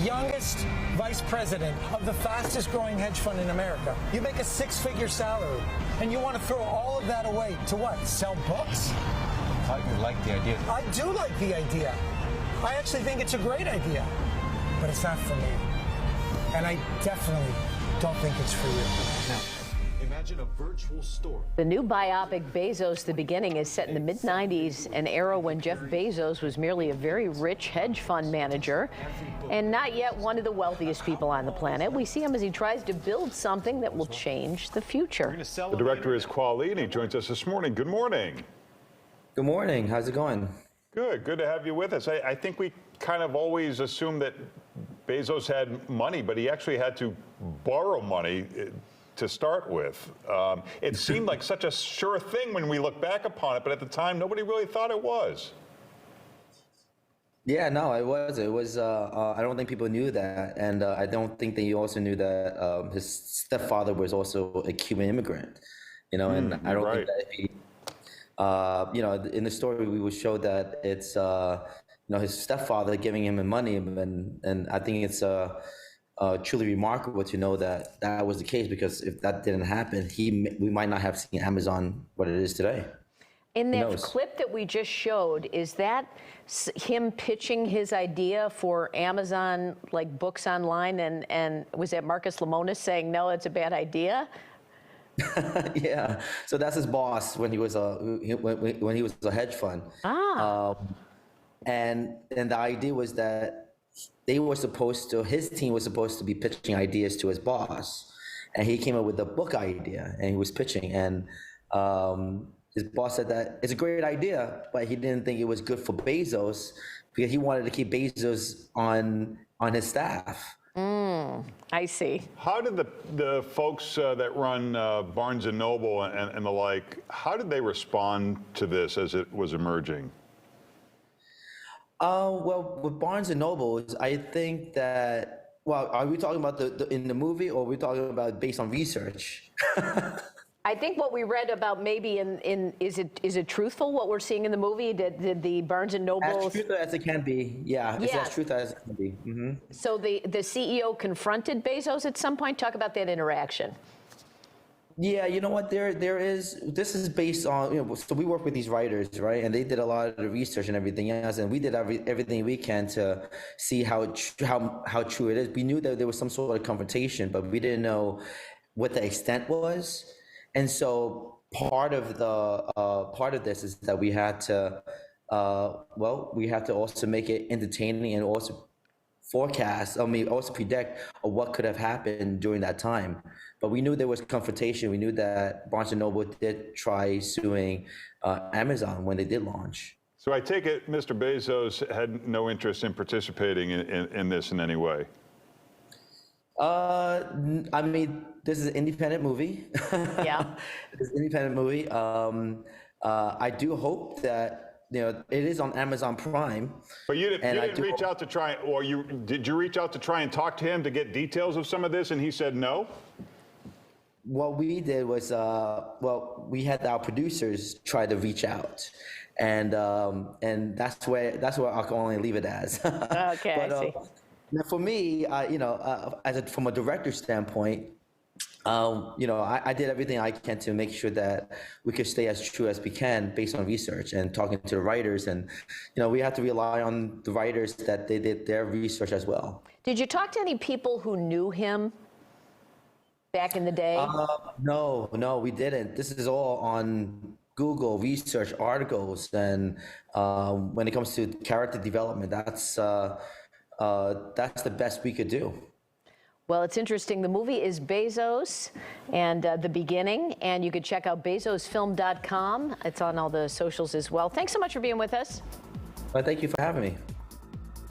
youngest vice president of the fastest growing hedge fund in America. You make a six-figure salary, and you want to throw all of that away to what? Sell books? I thought you liked the idea. I do like the idea. I actually think it's a great idea, but it's not for me. And I definitely don't think it's for you. Now, imagine a virtual store. The new biopic Bezos, The Beginning, is set in the mid-90s, an era when Jeff Bezos was merely a very rich hedge fund manager and not yet one of the wealthiest people on the planet. We see him as he tries to build something that will change the future. The director is Quali, and he joins us this morning. Good morning. Good morning. How's it going? Good. Good to have you with us. I think we kind of always assumed that Bezos had money, but he actually had to borrow money to start with. It seemed like such a sure thing when we look back upon it, but at the time, nobody really thought it was. Yeah, no, it was. It was. I don't think people knew that, and I don't think they also knew that his stepfather was also a Cuban immigrant. You know, and I don't think that if he, you know, in the story we will show that it's you know, his stepfather giving him the money, and I think it's truly remarkable to know that that was the case, because if that didn't happen, we might not have seen Amazon what it is today. In that clip that we just showed, is that him pitching his idea for Amazon, like books online, and was that Marcus Lemonis saying, no, it's a bad idea? Yeah, so that's his boss when he was a hedge fund. And the idea was that his team was supposed to be pitching ideas to his boss, and he came up with the book idea, and he was pitching, and his boss said that it's a great idea, but he didn't think it was good for Bezos because he wanted to keep Bezos on his staff. I see. How did the folks that run Barnes & Noble and the like, how did they respond to this as it was emerging? Well, with Barnes & Noble, I think that, well, are we talking about in the movie, or are we talking about based on research? I think what we read about maybe is it truthful what we're seeing in the movie? Did the Barnes & Noble... As truthful as it can be, yeah. It's as truthful as it can be. Mm-hmm. So the CEO confronted Bezos at some point? Talk about that interaction. Yeah, you know what, this is based on, you know, so we work with these writers, right? And they did a lot of the research and everything else, and we did everything we can to see how true it is. We knew that there was some sort of confrontation, but we didn't know what the extent was. And so part of this is that we had to, we have to also make it entertaining and also forecast, also predict what could have happened during that time. But we knew there was confrontation. We knew that Barnes & Noble did try suing Amazon when they did launch. So I take it Mr. Bezos had no interest in participating in this in any way? I mean, this is an independent movie. Yeah. It's an independent movie. I do hope that, you know, it is on Amazon Prime. But you didn't reach out to try, or did you reach out to try and talk to him to get details of some of this, and he said no? What we did was, we had our producers try to reach out, and that's where I can only leave it as. Okay, but, I see. Now for me, you know, from a director standpoint, you know, I did everything I can to make sure that we could stay as true as we can based on research and talking to the writers. And, you know, we have to rely on the writers that they did their research as well. Did you talk to any people who knew him back in the day? No, we didn't. This is all on Google research articles. And when it comes to character development, that's the best we could do. Well, it's interesting. The movie is Bezos and The Beginning, and you can check out bezosfilm.com. It's on all the socials as well. Thanks so much for being with us. Well, thank you for having me.